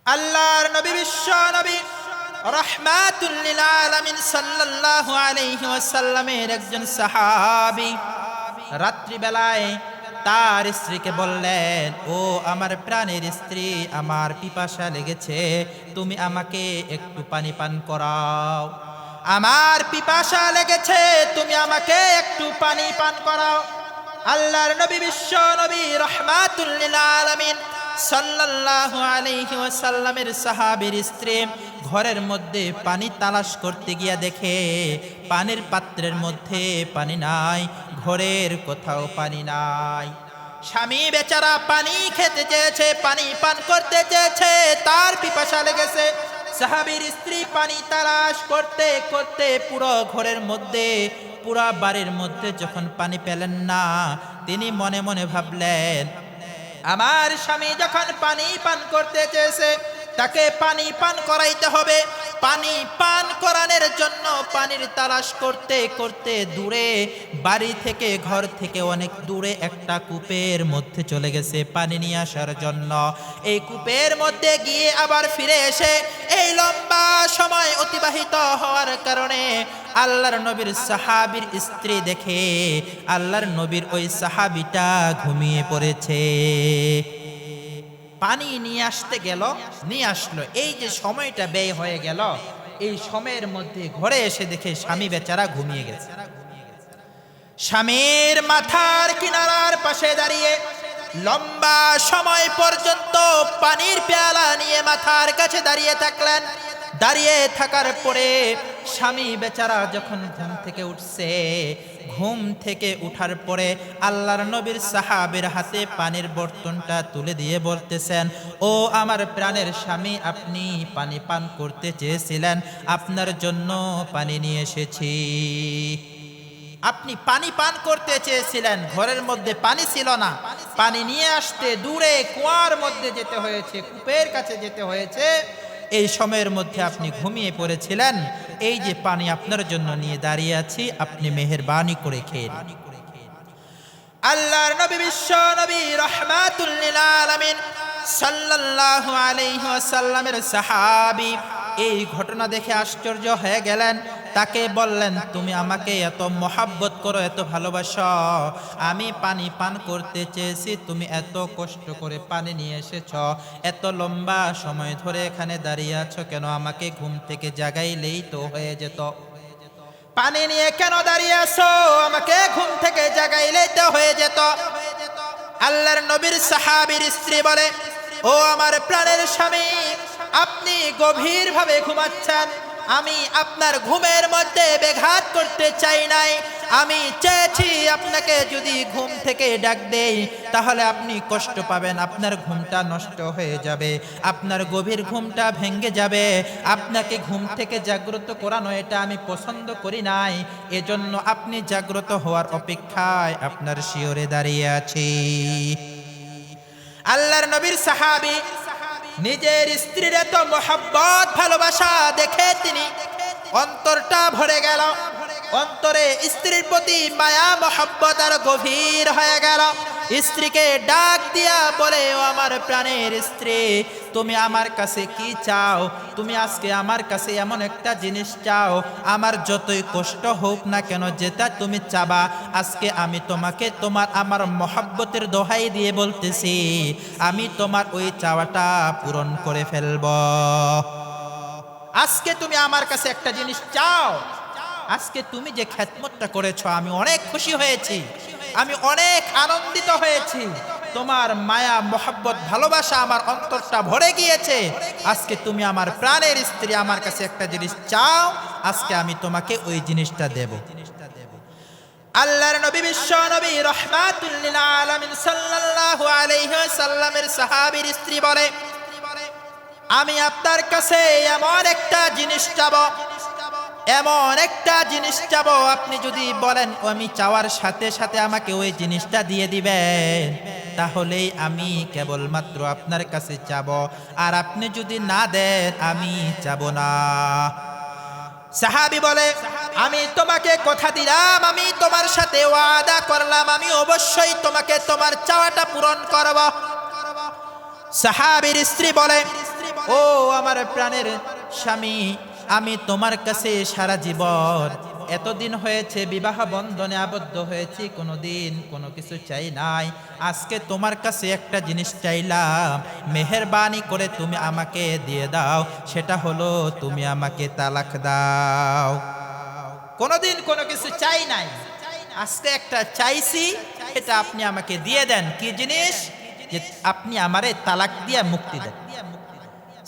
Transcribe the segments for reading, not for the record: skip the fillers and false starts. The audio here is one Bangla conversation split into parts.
আল্লাহর নবী বিশ্ব নবী রাহমাতুল লিল আলামিন সাল্লাল্লাহু আলাইহি ওয়াসাল্লামের একজন সাহাবী রাত্রি বেলায় তার স্ত্রীকে বললেন, ও আমার প্রাণের স্ত্রী, আমার পিপাসা লেগেছে, তুমি আমাকে একটু পানি পান করাও। আমার পিপাসা লেগেছে, তুমি আমাকে একটু পানি পান করাও। আল্লাহর নবী বিশ্ব নবী রাহমাতুল লিল আলামিন সাল্লাল্লাহু আলাইহি ওয়াসাল্লামের সাহাবীর স্ত্রী ঘরের মধ্যে পানি তালাশ করতে গিয়া দেখে পানির পাত্রের মধ্যে পানি নাই, ঘরের কোথাও পানি নাই। স্বামী বেচারা পানি খেতে চেয়েছে, পানি পান করতে চেয়েছে, তার পিপাসা লেগেছে। সাহাবীর স্ত্রী পানি তালাশ করতে করতে পুরো ঘরের মধ্যে, পুরো বাড়ির মধ্যে যখন পানি পেলেন না, তিনি মনে মনে ভাবলেন, আমার স্বামী যখন পানি পান করতে চেয়েছে, তাকে পানি পান করাইতে হবে। পানি পান করানোর জন্য পানির তালাশ করতে করতে দূরে, বাড়ি থেকে, ঘর থেকে অনেক দূরে একটা কূপের মধ্যে চলে গেছে পানি নিয়ে আসার জন্য। এই কূপের মধ্যে গিয়ে আবার ফিরে এসে এই লম্বা সময় অতিবাহিত হওয়ার কারণে আল্লাহর নবীর সাহাবীর স্ত্রী দেখে আল্লাহর নবীর ওই সাহাবীটা ঘুমিয়ে পড়েছে। পানি নিয়ে আসতে গেল, নিয়ে আসলো, এই যে সময়টা ব্যয় হয়ে গেল, এই সময়ের মধ্যে ঘরে এসে দেখে স্বামী বেচারা ঘুমিয়ে গেছে। স্বামীর মাথার কিনারার পাশে দাঁড়িয়ে লম্বা সময় পর্যন্ত পানির পেয়ালা নিয়ে মাথার কাছে দাঁড়িয়ে থাকলেন। দাঁড়িয়ে থাকার পরে স্বামী বেচারা যখন ঘুম থেকে উঠছে, ঘুম থেকে উঠার পরে আল্লাহর নবীর সাহাবীর হাতে পানির বর্তনটা তুলে দিয়ে বলতেছেন, ও আমার প্রাণের স্বামী, আপনি পানি পান করতে চেয়েছিলেন, আপনার জন্য পানি নিয়ে এসেছি। আপনি পানি পান করতে চেয়েছিলেন, ঘরের মধ্যে পানি ছিল না, পানি নিয়ে আসতে দূরে কুয়ার মধ্যে যেতে হয়েছে, কূপের কাছে যেতে হয়েছে। এই সময়ের মধ্যে আপনি ঘুমিয়ে পড়েছিলেন, এই যে পানি আপনার জন্য নিয়ে দাঁড়িয়ে আছি, আপনি মেহেরবানি করে খেয়ে নিন। আল্লাহর নবী বিশ্ব নবী রাহমাতুল লিল আলামিন সাল্লাল্লাহু আলাইহি ওয়াসাল্লামের সাহাবী এই ঘটনা দেখে আশ্চর্য হয়ে গেলেন। তাকে বললেন, তুমি আমাকে এত মহাব্বত করো, এত ভালোবাসো, আমি পানি পান করতে চেয়েছি, তুমি এত কষ্ট করে পানি নিয়ে এসেছ, এত লম্বা সময় ধরে এখানে দাঁড়িয়ে আছো কেন? আমাকে ঘুম থেকে জাগাইলেই তো হয়ে যেত। পানি নিয়ে কেন দাঁড়িয়ে আছো? আমাকে ঘুম থেকে জাগাইলেই তো হয়ে যেত। আল্লাহর নবীর সাহাবীর স্ত্রী বলে, ও আমার প্রাণের স্বামী, আপনি গভীরভাবে ঘুমাচ্ছেন, আমি আপনার ঘুমের মধ্যে ব্যাঘাত করতে চাই নাই। আমি চেয়েছি আপনাকে যদি ঘুম থেকে ডাক দেই তাহলে আপনি কষ্ট পাবেন, আপনার ঘুমটা নষ্ট হয়ে যাবে, আপনার গভীর ঘুমটা ভেঙে যাবে। আপনাকে ঘুম থেকে জাগ্রত করানো এটা আমি পছন্দ করি নাই, এজন্য আপনি জাগ্রত হওয়ার অপেক্ষায় আপনার শিয়রে দাঁড়িয়ে আছি। আল্লাহর নবীর সাহাবী নিজের স্ত্রীর এত মহব্বত ভালোবাসা দেখে তিনি অন্তরটা ভরে গেল, অন্তরে স্ত্রীর প্রতি মায়া মহব্বত আর গভীর হয়ে গেল। স্ত্রীকে ডাক দিয়া বলে, ও আমার প্রাণের স্ত্রী, তুমি আমার কাছে কি চাও? তুমি আজকে আমার কাছে এমন একটা জিনিস চাও, আমার যতই কষ্ট হোক না কেন, যেটা তুমি চাবা, আজকে আমি তোমাকে আমার মহব্বতের দোহাই দিয়ে বলতেছি, আমি তোমার ওই চাওয়াটা পূরণ করে ফেলব। আজকে তুমি আমার কাছে একটা জিনিস চাও। আজকে তুমি যে খেদমতটা করেছো, আমি অনেক খুশি হয়েছি, আমি অনেক আনন্দিত হয়েছি, তোমার মায়া মহব্বত ভালোবাসা আমার অন্তরটা ভরে গিয়েছে। আজকে তুমি আমার প্রাণের স্ত্রী, আমার কাছে একটা জিনিস চাও, আজকে আমি তোমাকে ওই জিনিসটা দেব। আল্লাহর নবী বিশ্ব নবী রাহমাতুল লিল আলামিন সাল্লাল্লাহু আলাইহি ওয়াসাল্লামের সাহাবীর স্ত্রী বলে, আমি আপনার কাছে এমন একটা জিনিস চাবো, এমন একটা জিনিস চাবো, আপনি যদি বলেন আমি চাওয়ার সাথে সাথে আমাকে ওই জিনিসটা দিয়ে দিবেন, তাহলেই আমি কেবলমাত্র আপনার কাছে চাবো, আর আপনি যদি না দেন আমি চাবো না। সাহাবী বলে, আমি তোমাকে কথা দিলাম, আমি তোমার সাথে ওয়াদা করলাম, আমি অবশ্যই তোমাকে তোমার চাওয়াটা পূরণ করব। সাহাবীর স্ত্রী বলে, ও আমার প্রাণের স্বামী, আমি তোমার কাছে সারা জীবন এতদিন হয়েছে বিবাহ বন্ধনে আবদ্ধ হয়েছি, কোনোদিন কোনো কিছু চাই নাই। আজকে তোমার কাছে একটা জিনিস চাইলাম, মেহেরবানি করে তুমি আমাকে দিয়ে দাও। সেটা হলো তুমি আমাকে তালাক দাও। কোনোদিন কোনো কিছু চাই নাই, আজকে একটা চাইছি, এটা আপনি আমাকে দিয়ে দেন। কি জিনিস? যে আপনি আমারে তালাক দিয়ে মুক্তি দেন।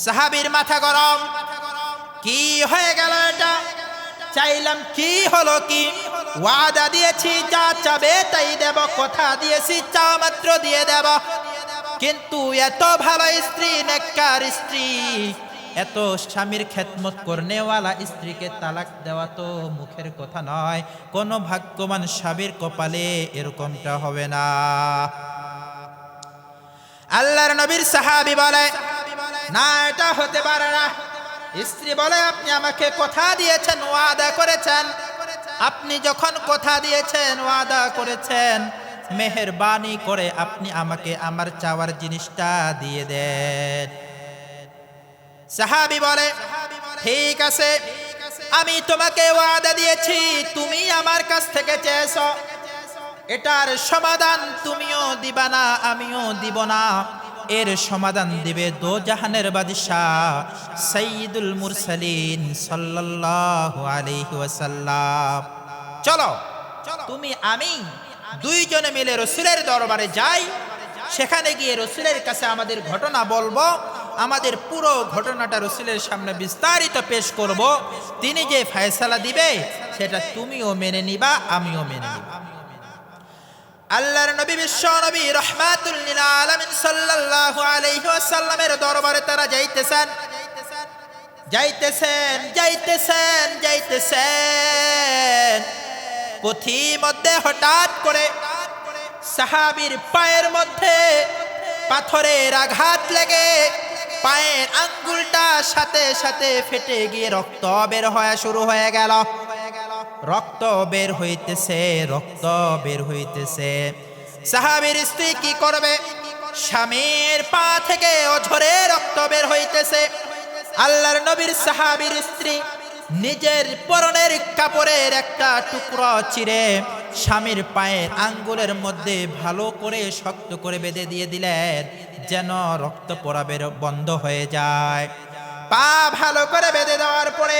সাহাবীর মাথা গরম, কি হয়ে গেল এটা? চাইলাম কি হলো কি? ওয়াদা দিয়েছি যা চাবে তাই দেব, কথা দিয়েছি চা মাত্র দিয়ে দেব। কিন্তু এত ভালো স্ত্রী, নেককার স্ত্রী, এত স্বামীর খেদমত করনেওয়ালা স্ত্রীকে তালাক দেওয়া তো মুখের কথা নয়। কোন ভাগ্যবান স্বামীর কপালে এরকমটা হবে না। আল্লাহর নবীর সাহাবী বলে, না এটা হতে পারে না। স্ত্রী বলে, আপনি আমাকে কথা দিয়েছেন, ওয়াদা করেছেন, আপনি যখন কথা দিয়েছেন, ওয়াদা করেছেন, মেহেরবানি করে আপনি আমাকে আমার চাওয়ার জিনিসটা দিয়ে দেন। সাহাবী বলে, ঠিক আছে, আমি তোমাকে ওয়াদা দিয়েছি, তুমি আমার কাছ থেকে চেয়েছো, এটার সমাধান তুমিও দিবা না, আমিও দিব না। এর সমাধান দিবে দো জাহানের বাদশাহ সাইয়্যিদুল মুরসালিন সাল্লাল্লাহু আলাইহি ওয়াসাল্লাম। চলো তুমি আমি দুইজনে মিলে রাসূলের দরবারে যাই, সেখানে গিয়ে রাসূলের কাছে আমাদের ঘটনা বলবো, আমাদের পুরো ঘটনাটা রাসূলের সামনে বিস্তারিত পেশ করব। তিনি যে ফয়সালা দিবে সেটা তুমিও মেনে নিবা, আমিও মেনে নিব। আল্লাহর নবী, বিশ্ব নবী রাহমাতুল লিল আলামিন সাল্লাল্লাহু আলাইহি ওয়াসাল্লামের দরবারে তারা যাইতেছেন, যাইতেছেন, যাইতেছেন, যাইতেছেন। পথি মধ্যে হঠাৎ করে সাহাবীর পায়ের মধ্যে পাথরের আঘাত লেগে পায়ের আঙ্গুলটা সাথে সাথে ফেটে গিয়ে রক্ত বের হওয়া শুরু হয়ে গেল। রক্ত বের হইতেছে, রক্ত বের হইতেছে। সাহাবীর স্ত্রী কি করবে? স্বামীর পা থেকে অঝরে রক্ত বের হইতেছে। আল্লাহর নবীর সাহাবীর স্ত্রী নিজের পরনের কাপড়ের একটা টুকরো চিরে স্বামীর পায়ের আঙ্গুলের মধ্যে ভালো করে শক্ত করে বেঁধে দিয়ে দিলেন, যেন রক্ত পড়া বের বন্ধ হয়ে যায়। পা ভালো করে বেঁধে দেওয়ার পরে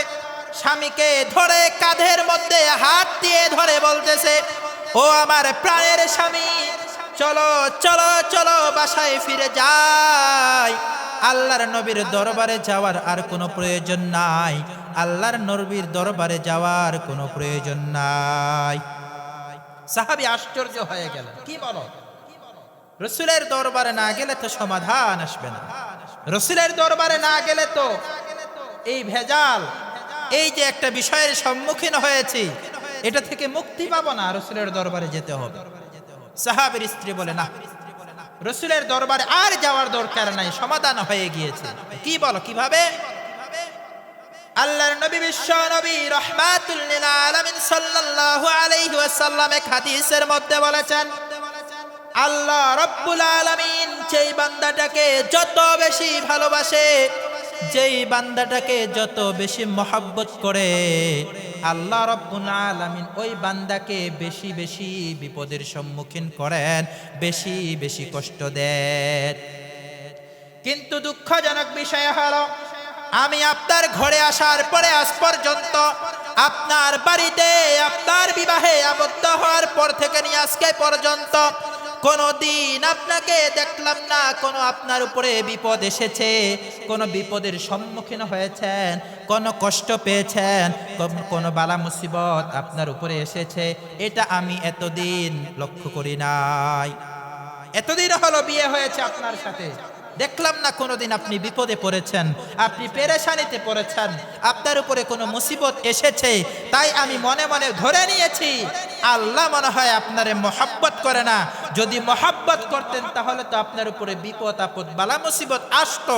স্বামীকে ধরে কাঁধের মধ্যে হাত দিয়ে ধরে বলতেছে, ও আমার প্রাণের স্বামী, চলো চলো চলো, বাসায় ফিরে যাই। আল্লাহর নবীর দরবারে যাওয়ার আর কোনো প্রয়োজন নাই, আল্লাহর নবীর দরবারে যাওয়ার কোনো প্রয়োজন নাই। সাহাবী আশ্চর্য হয়ে গেল, কি বলো? রাসূলের দরবারে না গেলে তো সমাধান আসবে না, রাসূলের দরবারে না গেলে তো এই ভেজাল, এই যে একটা বিষয়ের সম্মুখীন হয়েছি, এটা থেকে মুক্তি পাবো না, রাসূলের দরবারে যেতে হবে। সাহাবীর স্ত্রী বলে, না, রাসূলের দরবারে আর যাওয়ার দরকার নাই, সমাধান হয়ে গিয়েছে। কি বলো, কিভাবে? আল্লাহর নবী, বিশ্ব নবী রাহমাতুল লিল আলামিন সাল্লাল্লাহু আলাইহি ওয়াসাল্লাম এক হাদিসের মধ্যে বলেছেন, আল্লাহ রাব্বুল আলামিন যেই বান্দাটাকে যত বেশি ভালোবাসে, যেই বান্দাটাকে যত বেশি মহব্বত করে, আল্লাহ রাব্বুল আলামিন ওই বান্দাকে বেশি বেশি বিপদের সম্মুখীন করেন, বেশি বেশি কষ্ট দেন। কিন্তু দুঃখজনক বিষয় হলো, আমি আপনার ঘরে আসার পরে আজ পর্যন্ত, আপনার বাড়িতে আপনার বিবাহে আবদ্ধ হওয়ার পর থেকে নিয়ে আজকে পর্যন্ত কোনো দিন আপনাকে দেখলাম না কোনো আপনার উপরে বিপদ এসেছে, কোনো বিপদের সম্মুখীন হয়েছেন, কোনো কষ্ট পেয়েছেন, কোনো বালা মুসিবত আপনার উপরে এসেছে, এটা আমি এতদিন লক্ষ্য করি নাই। এতদিন হলো বিয়ে হয়েছে আপনার সাথে, দেখলাম না কোনোদিন আপনি বিপদে পড়েছেন, আপনি পেরেশানিতে পড়েছেন, আপনার উপরে কোনো মুসিবত এসেছে। তাই আমি মনে মনে ধরে নিয়েছি আল্লাহ মনে হয় আপনারে মহব্বত করে না। যদি মহব্বত করতেন তাহলে তো আপনার উপরে বিপদ আপদ বালা মুসিবত আসতো।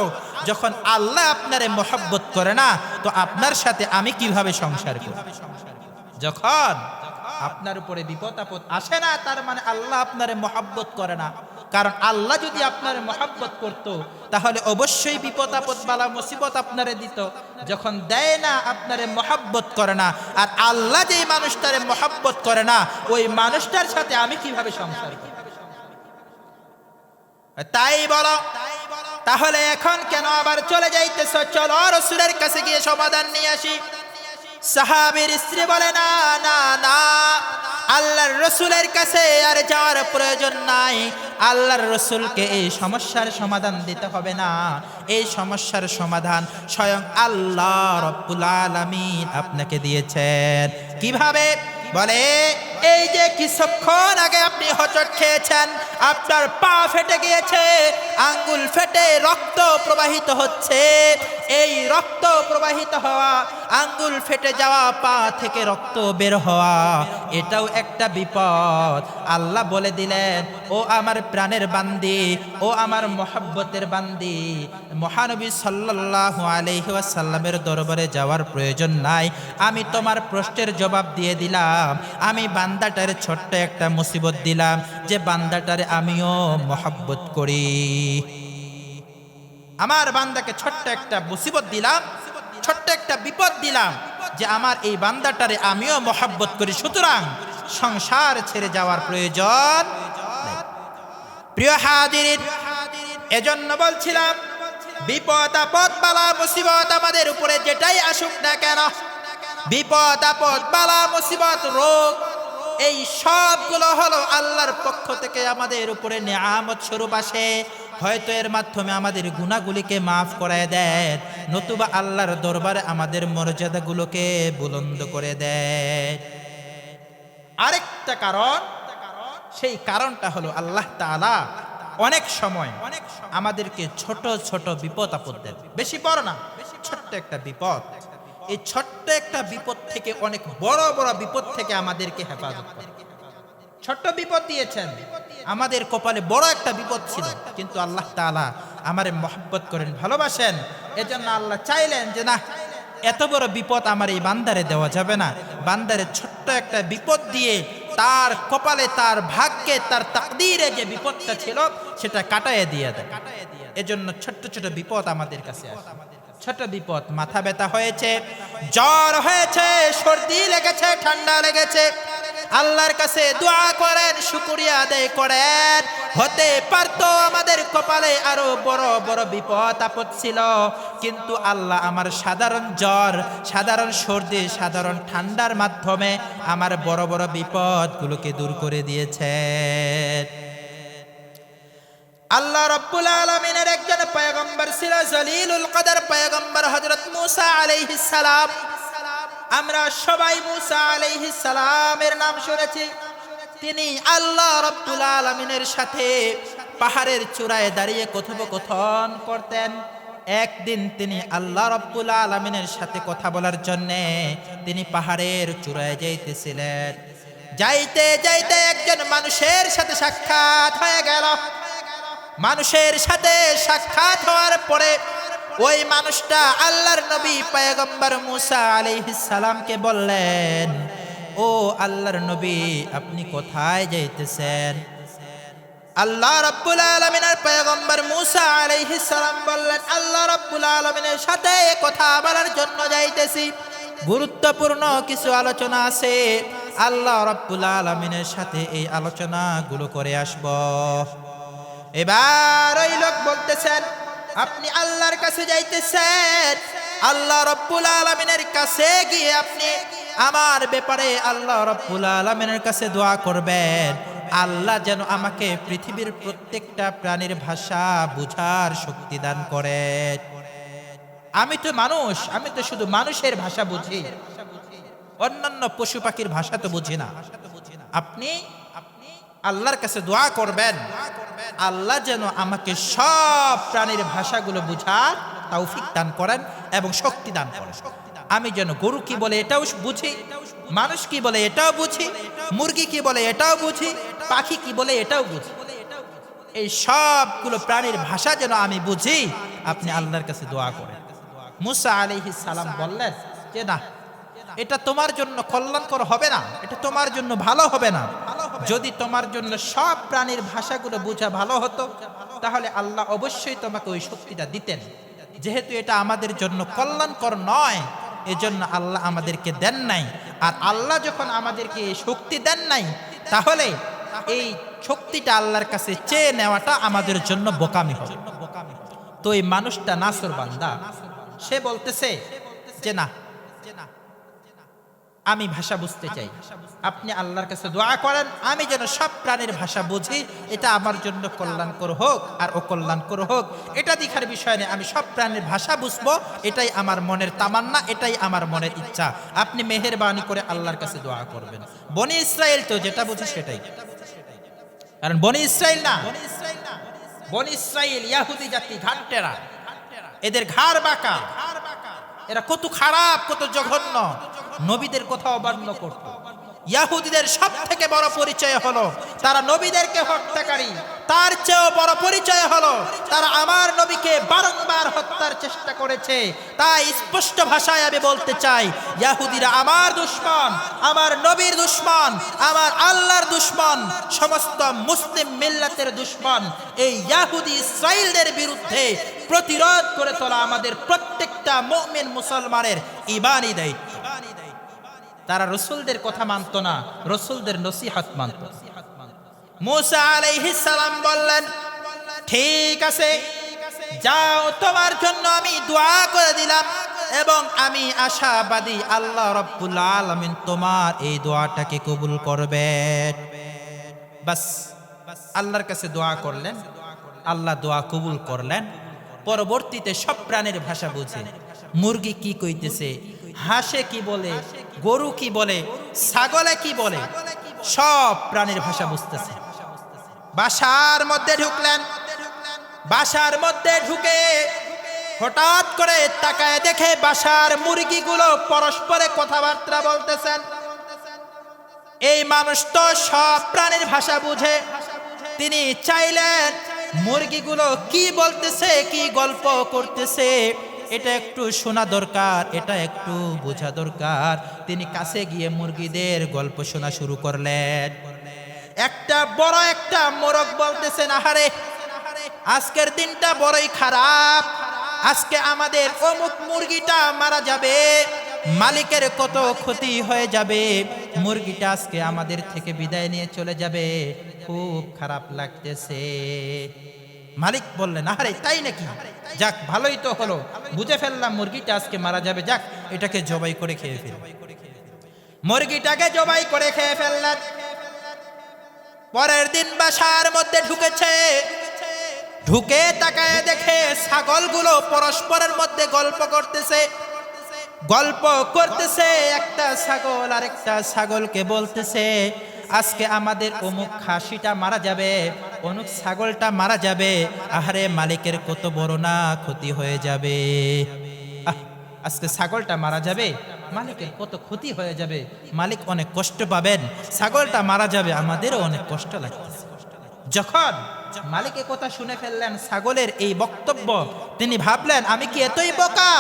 যখন আল্লাহ আপনারে মহব্বত করে না, তো আপনার সাথে আমি কিভাবে সংসার করব? যখন আপনার উপরে বিপদ আপদ আসে না, তার মানে আল্লাহ আপনারে মহব্বত করে না। কারণ আল্লাহ যদি আপনার মহব্বত করত তাহলে অবশ্যই বিপদ আপদ বালা মুসিবত আপনারে দিত। যখন দেয় না, আপনারে মহব্বত করে না। আর আল্লাহ যেই মানুষটারে মহব্বত করে না, ওই মানুষটার সাথে আমি কিভাবে সংসার করব? তাই বলো, তাহলে এখন কেন আবার চলে যাইতেছ? চলো রাসূলের কাছে গিয়ে সমাধান নিয়ে আসি। সাহাবীর স্ত্রী বলে, না না না, আল্লাহর রাসূলের কাছে আর যাওয়ার প্রয়োজন নাই। আল্লাহর রাসূলকে এই সমস্যার সমাধান দিতে হবে না। এই সমস্যার সমাধান স্বয়ং আল্লাহ রাব্বুল আলামিন আপনাকে দিয়েছেন। কিভাবে? বলে, এই যে কিছুক্ষণ আগে আপনি হোঁচট খেয়েছেন, আপনার পা ফেটে গিয়েছে, আঙ্গুল ফেটে রক্ত প্রবাহিত হচ্ছে। এই রক্ত প্রবাহিত হওয়া, আঙ্গুল ফেটে যাওয়া, পা থেকে রক্ত বের হওয়া, এটাও একটা বিপদ। আল্লাহ বলে দিলেন, ও আমার প্রাণের বান্দি, ও আমার মহব্বতের বান্দি, মহানবী সাল্লাল্লাহু আলাইহি ওয়াসাল্লামের দরবারে যাওয়ার প্রয়োজন নাই। আমি তোমার প্রশ্নের জবাব দিয়ে দিলাম। আমি বান্দাটারে ছোট্ট একটা মুসিবত দিলাম, যে বান্দাটারে আমিও মহব্বত করি। আমার বান্দাকে ছোট্ট একটা মুসিবত দিলাম, ছোট্ট একটা বিপদ দিলাম, যে আমার এই বান্দাটারে আমিও মহব্বত করি। সুতরাং সংসার ছেড়ে যাওয়ার প্রয়োজন নেই। প্রিয় হাজিরিন, এজন্য বলছিলাম, বিপদ আপদ বালা মুসিবত আমাদের উপরে যেটাই আসুক না কেন, বিপদ আপদ বালা মুসিবত রোগ, এই সবগুলো হলো আল্লাহর পক্ষ থেকে আমাদের উপরে নিয়ামত স্বরূপ আসে। হয়তো এর মাধ্যমে আমাদের গুনাহগুলিকে মাফ করায় দেয়, নতুবা আল্লাহর দরবারে আমাদের মর্যাদাগুলোকে বুলন্দ করে দেয়। আরেকটা কারণ, সেই কারণটা হলো আল্লাহ তাআলা অনেক সময় আমাদেরকে ছোট ছোট বিপদ আপদ দেন। বেশি বড় না, ছোট্ট একটা বিপদ। এই ছোট্ট একটা বিপদ থেকে অনেক বড় বড় বিপদ থেকে আমাদেরকে হেফাজত করে। ছোট্ট বিপদ দিয়েছেন, আমাদের কপালে বড় একটা বিপদ ছিল, কিন্তু আল্লাহ তাআলা আমারে মহব্বত করেন, ভালোবাসেন। এজন্য আল্লাহ চাইলেন যে না, এত বড় বিপদ আমার এই বান্দারে দেওয়া যাবে না। বান্দারে ছোট্ট একটা বিপদ দিয়ে তার কপালে, তার ভাগ্যে, তার তাকদীরে যে বিপদটা ছিল সেটা কাটাইয়ে দিয়ে দেয়। এজন্য ছোট্ট ছোট বিপদ আমাদের কাছে আসে। ছোট বিপদ, মাথা ব্যথা হয়েছে, জ্বর হয়েছে, সর্দি লেগেছে, ঠান্ডা লেগেছে, আল্লাহর কাছে দোয়া করেন, শুকরিয়া আদায় করেন। হতে পারতো আমাদের কপালে আরো বড় বড় বিপদ আপদ ছিল, কিন্তু আল্লাহ আমার সাধারণ জ্বর, সাধারণ সর্দি, সাধারণ ঠান্ডার মাধ্যমে আমার বড় বড় বিপদগুলোকে দূর করে দিয়েছেন। আল্লাহ রাব্বুল আলামিনের একজন পয়গম্বর ছিল, জলিলুল কদর পয়গম্বর হযরত মূসা আলাইহিস সালাম। আমরা সবাই মূসা আলাইহিস সালামের নাম শুনেছি। তিনি আল্লাহ রাব্বুল আলামিনের সাথে পাহাড়ের চূড়ায় দাঁড়িয়ে কথোপকথন করতেন। একদিন তিনি আল্লাহ রাব্বুল আলামিনের সাথে কথা বলার জন্য তিনি পাহাড়ের চূড়ায় যাইতেছিলেন। যাইতে যাইতে একজন মানুষের সাথে সাক্ষাৎ হয়ে গেল। মানুষের সাথে সাক্ষাৎ হওয়ার পরে ওই মানুষটা আল্লাহর নবী পয়গম্বর মূসা আলাইহিস সালামকে বললেন, ও আল্লাহর নবী, আপনি কোথায় যাইতেছেন? আল্লাহ রাব্বুল আলামিনের পয়গম্বর মূসা আলাইহিস সালাম বললেন, আল্লাহ রাব্বুল আলামিনের সাথে কথা বলার জন্য যাইতেছি। গুরুত্বপূর্ণ কিছু আলোচনা আছে, আল্লাহ রাব্বুল আলামিনের সাথে এই আলোচনাগুলো করে আসব। এবার ওই লোক বলতেছেন, আপনি আল্লাহর কাছে যাইতেছেন, আল্লাহ রাব্বুল আলামিনের কাছে গিয়ে আপনি আমার ব্যাপারে আল্লাহ রাব্বুল আলামিনের কাছে দোয়া করবেন, আল্লাহ যেন আমাকে পৃথিবীর প্রত্যেকটা প্রাণীর ভাষা বুঝার শক্তি দান করেন। আমি তো মানুষ, আমি তো শুধু মানুষের ভাষা বুঝি, অন্যান্য পশু পাখির ভাষা তো বুঝি না। আপনি আল্লাহর কাছে দোয়া করবেন, আল্লাহ যেন আমাকে সব প্রাণীর ভাষাগুলো বুঝার তৌফিক দান করেন এবং শক্তি দান করেন। আমি যেন গরু কি বলে এটাও বুঝি, মানুষ কি বলে এটাও বুঝি, মুরগি কি বলে এটাও বুঝি, পাখি কি বলে এটাও বুঝি। এই সবগুলো প্রাণীর ভাষা যেন আমি বুঝি, আপনি আল্লাহর কাছে দোয়া করেন। মূসা আলাইহিস সালাম বললেন যে না, এটা তোমার জন্য কল্যাণকর হবে না, এটা তোমার জন্য ভালো হবে না। যদি তোমার জন্য সব প্রাণীর ভাষাগুলো বোঝা ভালো হতো তাহলে আল্লাহ অবশ্যই তোমাকে ওই শক্তিটা দিতেন। যেহেতু এটা আমাদের জন্য কল্যাণকর নয়, এজন্য আল্লাহ আমাদেরকে দেন নাই। আর আল্লাহ যখন আমাদেরকে এই শক্তি দেন নাই, তাহলে এই শক্তিটা আল্লাহর কাছে চেয়ে নেওয়াটা আমাদের জন্য বোকামি হবে। তো এই মানুষটা নাসর বান্দা, সে বলতেছে যে না, আমি ভাষা বুঝতে চাই, আপনি আল্লাহর কাছে দোয়া করেন আমি যেন সব প্রাণীর ভাষা বুঝি, এটা আমার জন্য কল্যাণকর হোক আর অকল্যাণকর হোক এটা দেখার বিষয় নেই, আমি সব প্রাণীর ভাষা বুঝবো, এটাই আমার মনের তামান্না, এটাই আমার মনের ইচ্ছা। আপনি মেহেরবানি করে আল্লাহর কাছে দোয়া করবেন। বনি ইসরায়েল তো যেটা বুঝে সেটাই, কারণ বনি ইসরায়েল না, বনি ইসরায়েল ইয়াহুদি জাতি ঘাটটেরা, এদের ঘাড় বাঁকা, এরা কত খারাপ কত জঘন্য, নবীদের কথা অবান্য করত। ইয়াহুদীদের সব থেকে বড় পরিচয় হলো তারা নবীদেরকে হত্যাকারী, তার চেয়েও বড় পরিচয় হলো তারা আমার নবীকে বারংবার হত্যার চেষ্টা করেছে। তাই স্পষ্ট ভাষায় আমি বলতে চাই, ইয়াহুদীরা আমার দুশমন, আমার নবীর দুশমন, আমার আল্লাহর দুশমন, সমস্ত মুসলিম মিল্লাতের দুশমন। এই ইয়াহুদি ইসরায়েলদের বিরুদ্ধে প্রতিরোধ করে তোলা আমাদের প্রত্যেকটা মুমিন মুসলমানের ঈমানি দায়িত্ব। তারা রসুলদের কথা মানত না, রসুলদের নসিহত মানত। মুসা আলাইহিস সালাম বললেন, ঠিক আছে যাও, তোমার জন্য আমি দোয়া করে দিলাম এবং আমি আশাবাদী আল্লাহ রাব্বুল আলামিন তোমার এই দোয়াটাকে কবুল করবেন। বাস আল্লাহর কাছে দোয়া করলেন, আল্লাহ দোয়া কবুল করলেন। পরবর্তীতে সব প্রাণীর ভাষা বুঝে, মুরগি কি কইতেছে, হাঁসে কি বলে, গরু কি বলে, ছাগলে কি বলে, সব প্রাণীর ভাষা বুঝতেছে। বাসার মধ্যে ঢুকলেন, বাসার মধ্যে ঢুকে হঠাৎ করে তাকায় দেখে বাসার মুরগিগুলো পরস্পরে কথাবার্তা বলতেছেন। এই মানুষ তো সব প্রাণীর ভাষা বুঝে, তিনি চাইলেন মুরগিগুলো কি বলতেছে, কি গল্প করতেছে, এটা একটু শোনা দরকার, এটা একটু বোঝা দরকার। তিনি কাছে গিয়ে মুরগিদের গল্প শোনা শুরু করলেন। একটা বড় একটা মোরগ বলতেছেন, আহারে আজকের দিনটা বড়ই খারাপ, আজকে আমাদের অমুক মুরগিটা মারা যাবে, মালিকের কত ক্ষতি হয়ে যাবে, মুরগিটা আজকে আমাদের থেকে বিদায় নিয়ে চলে যাবে, খুব খারাপ লাগতেছে। মালিক বললেন, আরে তাই নাকি, যাক ভালোই তো হলো, বুঝে ফেললাম মুরগিটা আজকে মারা যাবে, যাক এটাকে জবাই করে খেয়ে ফেল। মুরগিটাকে জবাই করে খেয়ে ফেললেন। পরের দিন বাসার মধ্যে ঢুকেছে, ঢুকে তাকায় দেখে ছাগলগুলো পরস্পরের মধ্যে গল্প করতেছে, গল্প করতেছে। একটা ছাগল আরেকটা ছাগলকে বলতেছে, আজকে আমাদের অমুক খাসিটা মারা যাবে, অমুক ছাগলটা মারা যাবে, আহারে মালিকের কত বড় না ক্ষতি হয়ে যাবে, আজকে ছাগলটা মারা যাবে, মালিকের কত ক্ষতি হয়ে যাবে, মালিক অনেক কষ্ট পাবেন, ছাগলটা মারা যাবে, আমাদেরও অনেক কষ্ট লাগতেছে। যখন মালিক কথা শুনে ফেললেন ছাগলের এই বক্তব্য, তিনি ভাবলেন আমি কি এতই বোকা,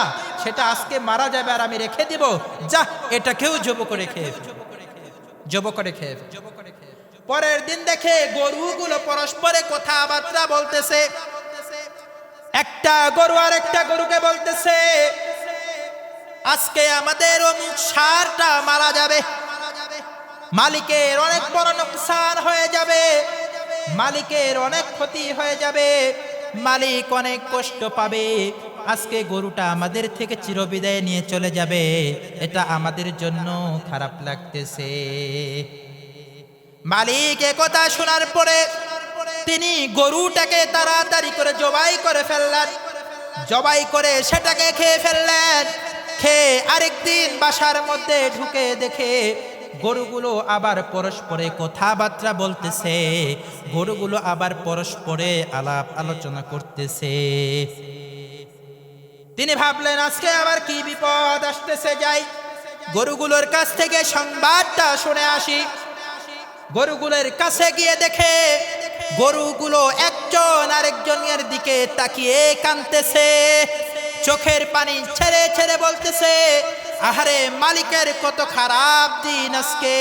সেটা আজকে মারা যাবে আর আমি রেখে দিব, যা এটাকেও জব করে খেয়ে জব করে খেয়ে। পরের দিন দেখে গরুগুলো পরস্পরে কথাবার্তা বলতেছে। একটা গরু আর একটা গরুকে বলতেছে, আজকে আমাদের অমুক ষাঁড়টা মারা যাবে, মালিকের অনেক বড় নোকসান হয়ে যাবে, মালিকের অনেক ক্ষতি হয়ে যাবে, মালিক অনেক কষ্ট পাবে, আজকে গরুটা আমাদের থেকে চিরবিদায় নিয়ে চলে যাবে, এটা আমাদের জন্য খারাপ লাগতেছে। মালিক একথা শোনার পরে তিনি গরুটাকে তাড়াতাড়ি করে জবাই করে ফেললেন, জবাই করে সেটাকে খেয়ে ফেললেন। খেয়ে আরেকদিন বাসার মধ্যে ঢুকে দেখে গরুগুলো আবার পরস্পরে কথাবার্তা বলতেছে, গরুগুলো আবার পরস্পরে আলাপ আলোচনা করতেছে। তিনি ভাবলেন আজকে আবার কি বিপদ আসতেছে, যাই গরুগুলোর কাছ থেকে সংবাদটা শুনে আসি। গরুগুলোর কাছে গিয়ে দেখে গরুগুলো একজন আরেকজনের দিকে তাকিয়ে কাঁদতেছে, চোখের পানি ছেড়ে ছেড়ে বলতেছে, আহারে মালিকের কত খারাপ দিন আজকে,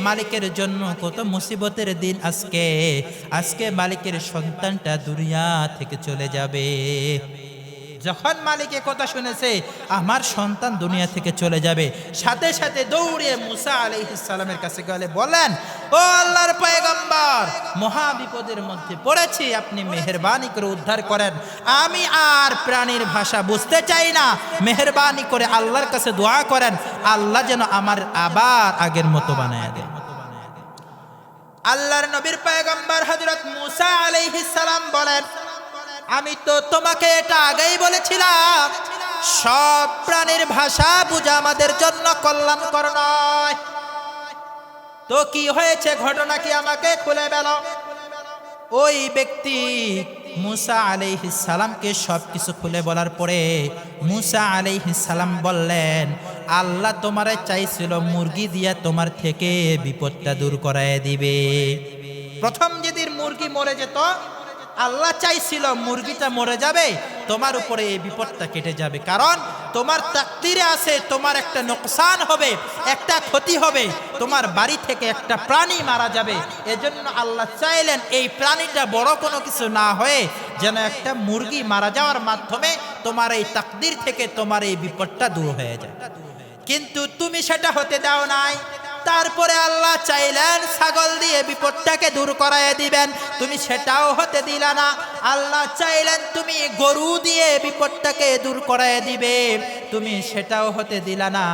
মালিকের জন্য কত মুসিবতের দিন আজকে। আজকে মালিকের সন্তানটা দুনিয়া থেকে চলে যাবে। যখন মালিকের কথা শুনেছে আমার সন্তান দুনিয়া থেকে চলে যাবে, সাথে সাথে দৌড়ে মুসা আলাইহিস সালামের কাছে গেলে বলেন, ও আল্লাহর পয়গম্বর, মহা বিপদের মধ্যে পড়েছি, আপনি মেহেরবানি করে উদ্ধার করেন। আমি আর প্রাণীর ভাষা বুঝতে চাই না, মেহেরবানি করে আল্লাহর কাছে দোয়া করেন, আল্লাহ যেন আমার আবার আগের মতো বানায় দেন। আল্লাহর নবীর পয়গম্বর হযরত মুসা আলাইহিস সালাম বলেন, আমি তো তোমাকে এটা আগেই বলেছিলাম, সব প্রাণীর ভাষা বোঝা আমাদের জন্য কল্যাণকর নয়। তো কি হয়েছে, ঘটনা কি আমাকে খুলে বলো। ওই ব্যক্তি মুসা আলাইহিস সালামকে সবকিছু খুলে বলার পরে মুসা আলাইহিস সালাম বললেন, আল্লাহ তোমারে চাইছিল মুরগি দিয়া তোমার থেকে বিপদটা দূর করায় দিবে। প্রথম যেদিন মুরগি মরে যেত, আল্লাহ চাইছিল মুরগিটা মরে যাবে, তোমার উপরে এই বিপদটা কেটে যাবে, কারণ তোমার তাকদীরে আছে তোমার একটা নোকসান হবে, একটা ক্ষতি হবে, তোমার বাড়ি থেকে একটা প্রাণী মারা যাবে। এজন্য আল্লাহ চাইলেন এই প্রাণীটা বড় কোনো কিছু না হয়ে যেন একটা মুরগি মারা যাওয়ার মাধ্যমে তোমার এই তাকদীর থেকে তোমার এই বিপদটা দূর হয়ে যায়। কিন্তু তুমি সেটা হতে দাও নাই। তারপরে আল্লাহ চাইলেন ছাগল দিয়ে বিপদটাকে দূর করায় দিবেন, তুমি সেটাও হতে দিলা না। আল্লাহ চাইলেন তুমি গরু দিয়ে বিপদটাকে দূর করায় দিবে, তুমি সেটাও হতে দিলা না।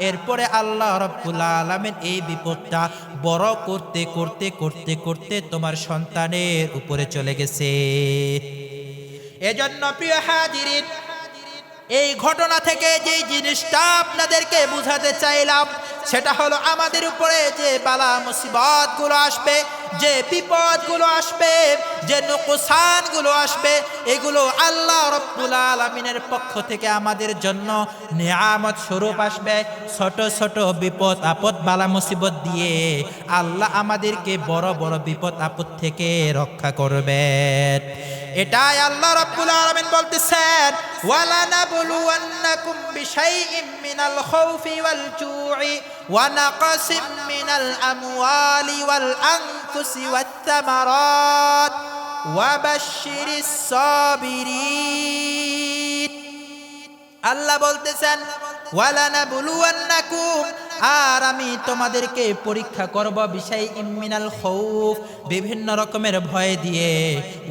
এরপরে আল্লাহ রাব্বুল আলামিন এই বিপদটা বড় করতে করতে করতে করতে তোমার সন্তানের উপরে চলে গেছে। এজন্য প্রিয় হাজিরিন, এই ঘটনা থেকে যে জিনিসটা আপনাদেরকে বুঝাতে চাইলাম সেটা হলো আমাদের উপরে যে বালা মুসিবত গুলো আসবে, যে বিপদ গুলো আসবে, যে নুকসান গুলো আসবে, এগুলো আল্লাহ রাব্বুল আলামিনের পক্ষ থেকে আমাদের জন্য নিয়ামত স্বরূপ আসবে। ছোট ছোট বিপদ আপদ বালা মুসিবত দিয়ে আল্লাহ আমাদেরকে বড় বড় বিপদ আপদ থেকে রক্ষা করবেন। এটাই আল্লাহ রাব্বুল আলামিন বলতেছেন, ওয়ালা নাবলুওয়ান্নাকুম বিশাইইম মিনাল খাউফি ওয়াল জু'i ওয়া নাকাসিম মিনাল আমওয়ালি ওয়াল আনফুসি ওয়াত তামারাত ওয়া বাশশিরিস সাবিরিন। আল্লাহ বলতেছেন, ওয়ালা নাবলুওয়ান্নাকুম, আর আমি তোমাদেরকে পরীক্ষা করব বিশাইইম মিনাল খাউফ, বিভিন্ন রকমের ভয় দিয়ে,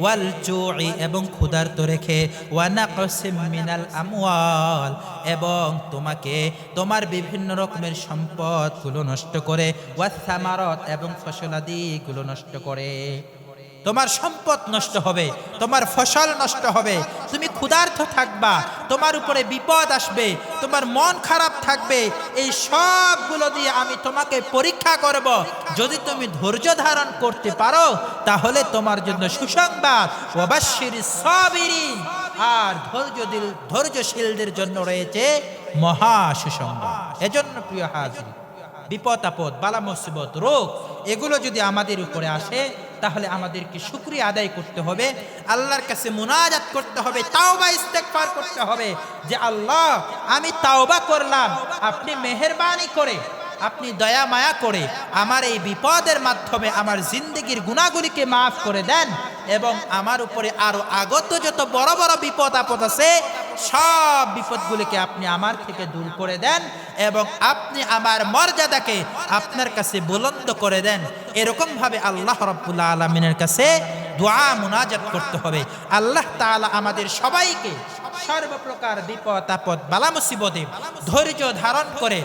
ওয়াল জু'i এবং ক্ষুধার্ত রেখে, ওয়া নাকসিম মিনাল আমওয়াল এবং তোমাকে তোমার বিভিন্ন রকমের সম্পদগুলো নষ্ট করে, ওয়াস সামারাত এবং ফসলাদিগুলো নষ্ট করে। তোমার সম্পদ নষ্ট হবে, তোমার ফসল নষ্ট হবে, তুমি ক্ষুধার্ত থাকবা, তোমার উপরে বিপদ আসবে, তোমার মন খারাপ থাকবে। এই সবগুলো দিয়ে আমি তোমাকে পরীক্ষা করব। যদি তুমি ধৈর্য ধারণ করতে পারো তাহলে তোমার জন্য সুসংবাদ, ওয়াবাশশিরিস সাবিরিন, আর ধৈর্যশীলদের জন্য রয়েছে মহা সুসংবাদ। এজন্য প্রিয় হাজির, বিপদ আপদ বালা মুসিবত রোগ এগুলো যদি আমাদের উপরে আসে তাহলে আমাদেরকে শুকরিয়া আদায় করতে হবে, আল্লাহর কাছে মুনাজাত করতে হবে, তাওবা ইস্তেগফার করতে হবে যে আল্লাহ আমি তাওবা করলাম, আপনি মেহেরবানি করে, আপনি দয়া মায়া করে আমার এই বিপদের মাধ্যমে আমার জিন্দেগির গুনাহগুলিকে মাফ করে দেন, এবং আমার উপরে আরো আগত যত বড় বড় বিপদ আপদ আছে সব বিপদগুলিকে আপনি আমার থেকে দূর করে দেন, এবং আপনি আমার মর্যাদাকে আপনার কাছে বুলন্দ করে দেন। এরকম ভাবে আল্লাহ রাব্বুল আলামিনের কাছে দোয়া মুনাজাত করতে হবে। আল্লাহ তাআলা আমাদের সবাইকে সর্বপ্রকার বিপদ আপদ বালা মুসিবতে ধৈর্য ধারণ করে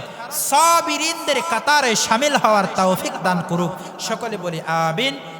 সাবিরিনদের কাতারে শামিল হওয়ার তৌফিক দান করুক। সকলে বলি আমিন।